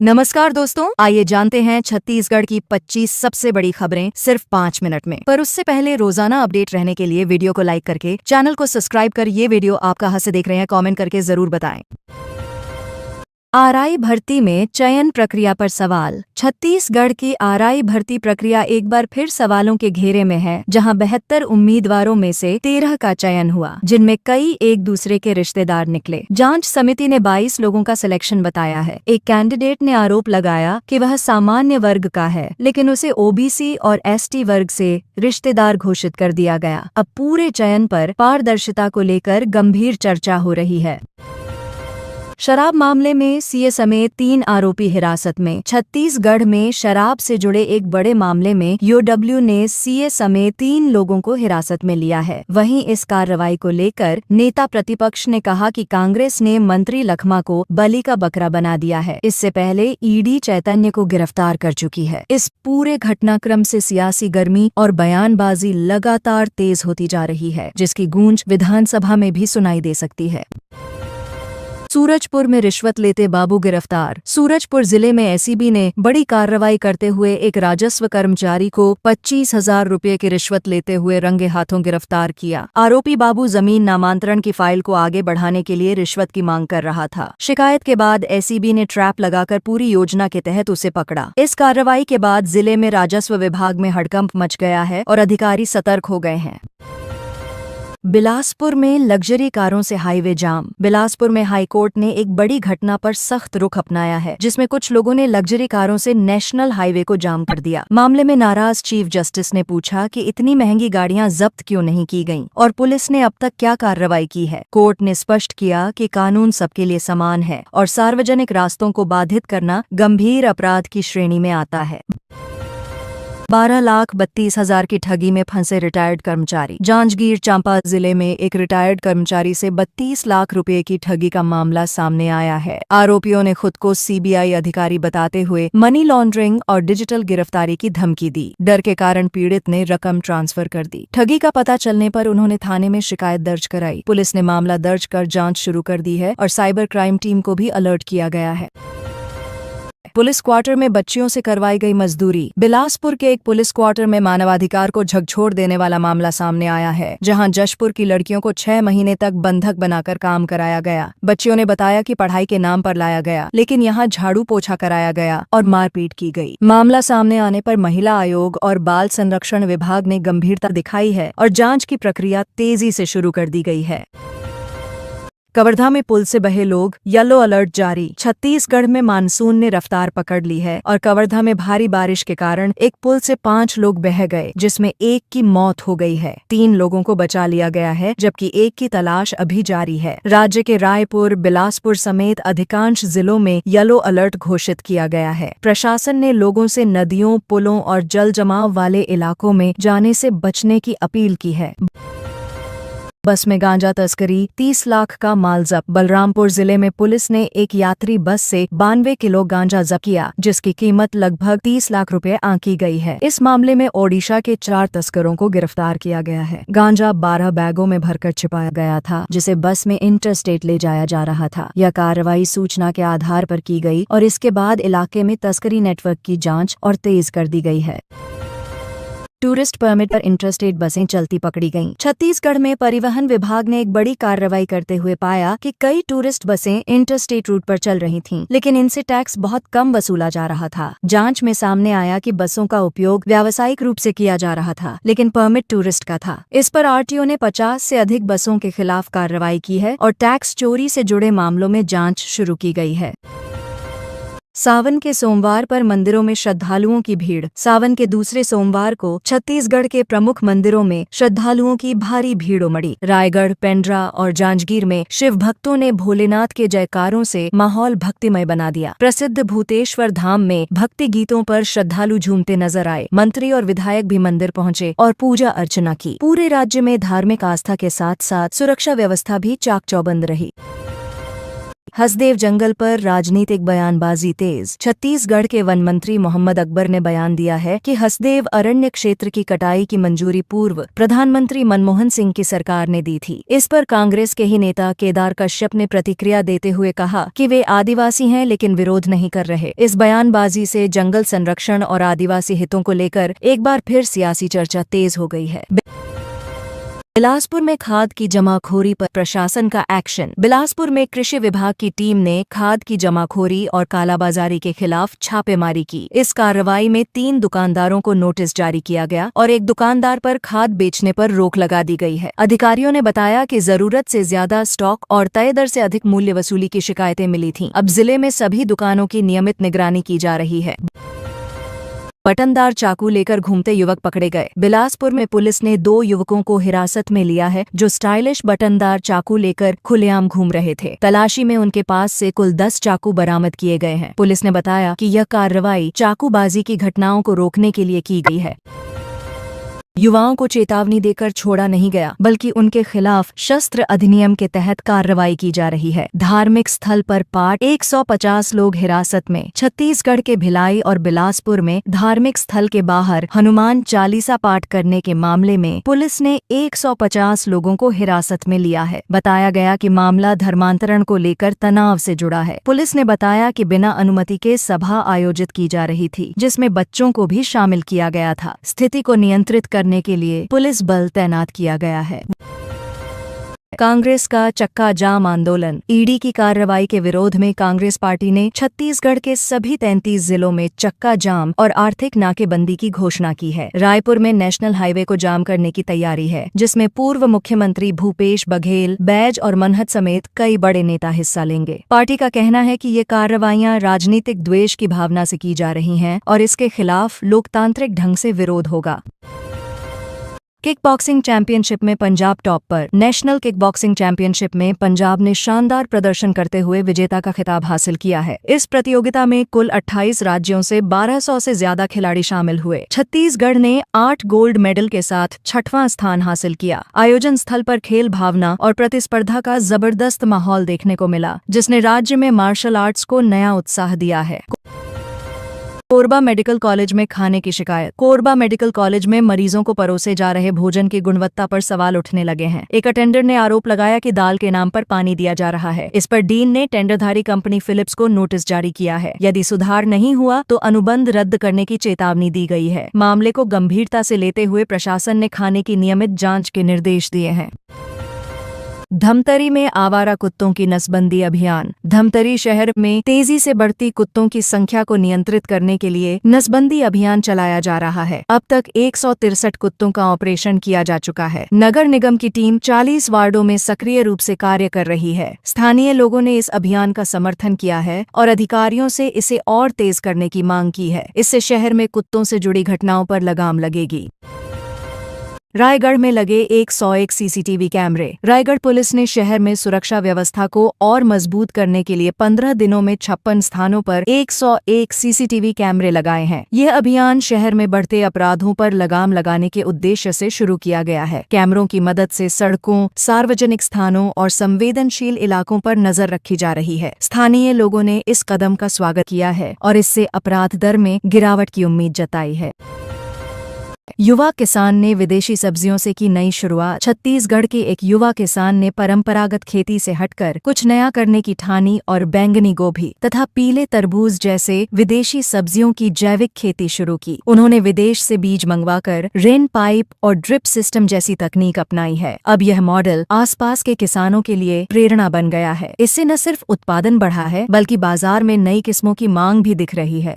नमस्कार दोस्तों, आइए जानते हैं छत्तीसगढ़ की 25 सबसे बड़ी खबरें सिर्फ 5 मिनट में। पर उससे पहले रोजाना अपडेट रहने के लिए वीडियो को लाइक करके चैनल को सब्सक्राइब कर ये वीडियो आप कहां से देख रहे हैं कमेंट करके जरूर बताएं। आरआई भर्ती में चयन प्रक्रिया पर सवाल। छत्तीसगढ़ की आरआई भर्ती प्रक्रिया एक बार फिर सवालों के घेरे में है, जहां 72 उम्मीदवारों में से 13 का चयन हुआ, जिनमें कई एक दूसरे के रिश्तेदार निकले। जांच समिति ने 22 लोगों का सिलेक्शन बताया है। एक कैंडिडेट ने आरोप लगाया कि वह सामान्य वर्ग का है, लेकिन उसे ओबीसी और एसटी वर्ग से रिश्तेदार घोषित कर दिया गया। अब पूरे चयन पर पारदर्शिता को लेकर गंभीर चर्चा हो रही है। शराब मामले में सीए समेत 3 आरोपी हिरासत में। छत्तीसगढ़ में शराब से जुड़े एक बड़े मामले में यूडब्ल्यू ने सीए समेत 3 लोगों को हिरासत में लिया है। वहीं इस कार्रवाई को लेकर नेता प्रतिपक्ष ने कहा कि कांग्रेस ने मंत्री लखमा को बलि का बकरा बना दिया है। इससे पहले ईडी चैतन्य को गिरफ्तार कर चुकी है। इस पूरे घटनाक्रम से सियासी गर्मी और बयानबाजी लगातार तेज होती जा रही है, जिसकी गूंज विधानसभा में भी सुनाई दे सकती है। सूरजपुर में रिश्वत लेते बाबू गिरफ्तार। सूरजपुर जिले में एसीबी ने बड़ी कार्रवाई करते हुए एक राजस्व कर्मचारी को 25,000 रुपये की रिश्वत लेते हुए रंगे हाथों गिरफ्तार किया। आरोपी बाबू जमीन नामांतरण की फाइल को आगे बढ़ाने के लिए रिश्वत की मांग कर रहा था। शिकायत के बाद एसीबी ने ट्रैप लगाकर पूरी योजना के तहत उसे पकड़ा। इस कार्रवाई के बाद जिले में राजस्व विभाग में हड़कंप मच गया है और अधिकारी सतर्क हो गए हैं। बिलासपुर में लग्जरी कारों से हाईवे जाम। बिलासपुर में हाईकोर्ट ने एक बड़ी घटना पर सख्त रुख अपनाया है, जिसमें कुछ लोगों ने लग्जरी कारों से नेशनल हाईवे को जाम कर दिया। मामले में नाराज चीफ जस्टिस ने पूछा कि इतनी महंगी गाड़ियां जब्त क्यों नहीं की गईं और पुलिस ने अब तक क्या कार्रवाई की है। कोर्ट ने स्पष्ट किया कि कानून सबके लिए समान है और सार्वजनिक रास्तों को बाधित करना गंभीर अपराध की श्रेणी में आता है। 12,32,000 की ठगी में फंसे रिटायर्ड कर्मचारी। जांजगीर चांपा जिले में एक रिटायर्ड कर्मचारी से 32 लाख रुपए की ठगी का मामला सामने आया है। आरोपियों ने खुद को सीबीआई अधिकारी बताते हुए मनी लॉन्ड्रिंग और डिजिटल गिरफ्तारी की धमकी दी। डर के कारण पीड़ित ने रकम ट्रांसफर कर दी। ठगी का पता चलने पर उन्होंने थाने में शिकायत दर्ज कराई। पुलिस ने मामला दर्ज कर जाँच शुरू कर दी है और साइबर क्राइम टीम को भी अलर्ट किया गया है। पुलिस क्वार्टर में बच्चियों से करवाई गई मजदूरी। बिलासपुर के एक पुलिस क्वार्टर में मानवाधिकार को झकझोर देने वाला मामला सामने आया है, जहां जशपुर की लड़कियों को 6 महीने तक बंधक बनाकर काम कराया गया। बच्चियों ने बताया कि पढ़ाई के नाम पर लाया गया, लेकिन यहां झाड़ू पोछा कराया गया और मारपीट की गई। मामला सामने आने पर महिला आयोग और बाल संरक्षण विभाग ने गंभीरता दिखाई है और जाँच की प्रक्रिया तेजी से शुरू कर दी गई है। कवर्धा में पुल से बहे लोग, येलो अलर्ट जारी। छत्तीसगढ़ में मानसून ने रफ्तार पकड़ ली है और कवर्धा में भारी बारिश के कारण एक पुल से 5 लोग बह गए, जिसमें एक की मौत हो गई है। 3 लोगों को बचा लिया गया है, जबकि एक की तलाश अभी जारी है। राज्य के रायपुर, बिलासपुर समेत अधिकांश जिलों में येलो अलर्ट घोषित किया गया है। प्रशासन ने लोगों से नदियों, पुलों और जल जमाव वाले इलाकों में जाने से बचने की अपील की है। बस में गांजा तस्करी, 30 लाख का माल जब्त। बलरामपुर जिले में पुलिस ने एक यात्री बस से 92 किलो गांजा जब्त किया, जिसकी कीमत लगभग 30 लाख रुपए आंकी गई है। इस मामले में ओडिशा के 4 तस्करों को गिरफ्तार किया गया है। गांजा 12 बैगों में भरकर छिपाया गया था, जिसे बस में इंटरस्टेट ले जाया जा रहा था। यह कार्रवाई सूचना के आधार पर की गई और इसके बाद इलाके में तस्करी नेटवर्क की जाँच और तेज कर दी गई है। टूरिस्ट परमिट पर इंटरस्टेट बसें चलती पकड़ी गईं। छत्तीसगढ़ में परिवहन विभाग ने एक बड़ी कार्रवाई करते हुए पाया कि कई टूरिस्ट बसें इंटरस्टेट रूट पर चल रही थीं, लेकिन इनसे टैक्स बहुत कम वसूला जा रहा था। जांच में सामने आया कि बसों का उपयोग व्यावसायिक रूप से किया जा रहा था, लेकिन परमिट टूरिस्ट का था। इस पर आरटीओ ने 50 से अधिक बसों के खिलाफ कार्रवाई की है और टैक्स चोरी से जुड़े मामलों में जाँच शुरू की गई है। सावन के सोमवार पर मंदिरों में श्रद्धालुओं की भीड़। सावन के दूसरे सोमवार को छत्तीसगढ़ के प्रमुख मंदिरों में श्रद्धालुओं की भारी भीड़ उमड़ी। रायगढ़, पेंड्रा और जांजगीर में शिव भक्तों ने भोलेनाथ के जयकारों से माहौल भक्तिमय बना दिया। प्रसिद्ध भूतेश्वर धाम में भक्ति गीतों पर श्रद्धालु झूमते नजर आए। मंत्री और विधायक भी मंदिर पहुंचे और पूजा अर्चना की। पूरे राज्य में धार्मिक आस्था के साथ साथ सुरक्षा व्यवस्था भी चाक चौबंद रही। हसदेव जंगल पर राजनीतिक बयानबाजी तेज। छत्तीसगढ़ के वन मंत्री मोहम्मद अकबर ने बयान दिया है कि हसदेव अरण्य क्षेत्र की कटाई की मंजूरी पूर्व प्रधानमंत्री मनमोहन सिंह की सरकार ने दी थी। इस पर कांग्रेस के ही नेता केदार कश्यप ने प्रतिक्रिया देते हुए कहा कि वे आदिवासी हैं लेकिन विरोध नहीं कर रहे। इस बयानबाजी से जंगल संरक्षण और आदिवासी हितों को लेकर एक बार फिर सियासी चर्चा तेज हो गई है। बिलासपुर में खाद की जमाखोरी पर प्रशासन का एक्शन। बिलासपुर में कृषि विभाग की टीम ने खाद की जमाखोरी और कालाबाजारी के खिलाफ छापेमारी की। इस कार्रवाई में 3 दुकानदारों को नोटिस जारी किया गया और एक दुकानदार पर खाद बेचने पर रोक लगा दी गई है। अधिकारियों ने बताया कि जरूरत से ज्यादा स्टॉक और तय दर से अधिक मूल्य वसूली की शिकायतें मिली थीं। अब जिले में सभी दुकानों की नियमित निगरानी की जा रही है। बटनदार चाकू लेकर घूमते युवक पकड़े गए। बिलासपुर में पुलिस ने 2 युवकों को हिरासत में लिया है जो स्टाइलिश बटनदार चाकू लेकर खुलेआम घूम रहे थे। तलाशी में उनके पास से कुल 10 चाकू बरामद किए गए हैं। पुलिस ने बताया कि यह कार्रवाई चाकूबाजी की घटनाओं को रोकने के लिए की गई है। युवाओं को चेतावनी देकर छोड़ा नहीं गया बल्कि उनके खिलाफ शस्त्र अधिनियम के तहत कार्रवाई की जा रही है। धार्मिक स्थल पर पाठ 150 लोग हिरासत में। छत्तीसगढ़ के भिलाई और बिलासपुर में धार्मिक स्थल के बाहर हनुमान चालीसा पाठ करने के मामले में पुलिस ने 150 लोगों को हिरासत में लिया है। बताया गया कि मामला धर्मांतरण को लेकर तनाव से जुड़ा है। पुलिस ने बताया कि बिना अनुमति के सभा आयोजित की जा रही थी जिसमें बच्चों को भी शामिल किया गया था। स्थिति को नियंत्रित करने के लिए पुलिस बल तैनात किया गया है। कांग्रेस का चक्का जाम आंदोलन। ईडी की कार्रवाई के विरोध में कांग्रेस पार्टी ने छत्तीसगढ़ के सभी 33 जिलों में चक्का जाम और आर्थिक नाकेबंदी की घोषणा की है। रायपुर में नेशनल हाईवे को जाम करने की तैयारी है जिसमें पूर्व मुख्यमंत्री भूपेश बघेल, बैज और मनहत समेत कई बड़े नेता हिस्सा लेंगे। पार्टी का कहना है कि ये कार्रवाइयां राजनीतिक द्वेष की भावना से की जा रही हैं और इसके खिलाफ लोकतांत्रिक ढंग से विरोध होगा। किक बॉक्सिंग चैंपियनशिप में पंजाब टॉप पर। नेशनल किक बॉक्सिंग चैंपियनशिप में पंजाब ने शानदार प्रदर्शन करते हुए विजेता का खिताब हासिल किया है। इस प्रतियोगिता में कुल 28 राज्यों से 1200 से ज्यादा खिलाड़ी शामिल हुए। छत्तीसगढ़ ने 8 गोल्ड मेडल के साथ 6वां स्थान हासिल किया। आयोजन स्थल पर खेल भावना और प्रतिस्पर्धा का जबरदस्त माहौल देखने को मिला जिसने राज्य में मार्शल आर्ट्स को नया उत्साह दिया है। कोरबा मेडिकल कॉलेज में खाने की शिकायत। कोरबा मेडिकल कॉलेज में मरीजों को परोसे जा रहे भोजन की गुणवत्ता पर सवाल उठने लगे हैं। एक अटेंडर ने आरोप लगाया कि दाल के नाम पर पानी दिया जा रहा है। इस पर डीन ने टेंडरधारी कंपनी फिलिप्स को नोटिस जारी किया है। यदि सुधार नहीं हुआ तो अनुबंध रद्द करने की चेतावनी दी गई है। मामले को गंभीरता से लेते हुए प्रशासन ने खाने की नियमित जाँच के निर्देश दिए हैं। धमतरी में आवारा कुत्तों की नसबंदी अभियान। धमतरी शहर में तेजी से बढ़ती कुत्तों की संख्या को नियंत्रित करने के लिए नसबंदी अभियान चलाया जा रहा है। अब तक 163 कुत्तों का ऑपरेशन किया जा चुका है। नगर निगम की टीम 40 वार्डों में सक्रिय रूप से कार्य कर रही है। स्थानीय लोगों ने इस अभियान का समर्थन किया है और अधिकारियों से इसे और तेज करने की मांग की है। इससे शहर में कुत्तों से जुड़ी घटनाओं पर लगाम लगेगी। रायगढ़ में लगे 101 सीसीटीवी कैमरे। रायगढ़ पुलिस ने शहर में सुरक्षा व्यवस्था को और मजबूत करने के लिए 15 दिनों में 56 स्थानों पर 101 सीसीटीवी कैमरे लगाए हैं। यह अभियान शहर में बढ़ते अपराधों पर लगाम लगाने के उद्देश्य से शुरू किया गया है। कैमरों की मदद से सड़कों, सार्वजनिक स्थानों और संवेदनशील इलाकों पर नजर रखी जा रही है। स्थानीय लोगों ने इस कदम का स्वागत किया है और इससे अपराध दर में गिरावट की उम्मीद जताई है। युवा किसान ने विदेशी सब्जियों से की नई शुरुआत। छत्तीसगढ़ के एक युवा किसान ने परंपरागत खेती से हटकर कुछ नया करने की ठानी और बैंगनी गोभी तथा पीले तरबूज जैसे विदेशी सब्जियों की जैविक खेती शुरू की। उन्होंने विदेश से बीज मंगवाकर रेन पाइप और ड्रिप सिस्टम जैसी तकनीक अपनाई है। अब यह मॉडल आसपास के किसानों के लिए प्रेरणा बन गया है। इससे न सिर्फ उत्पादन बढ़ा है बल्कि बाजार में नई किस्मों की मांग भी दिख रही है।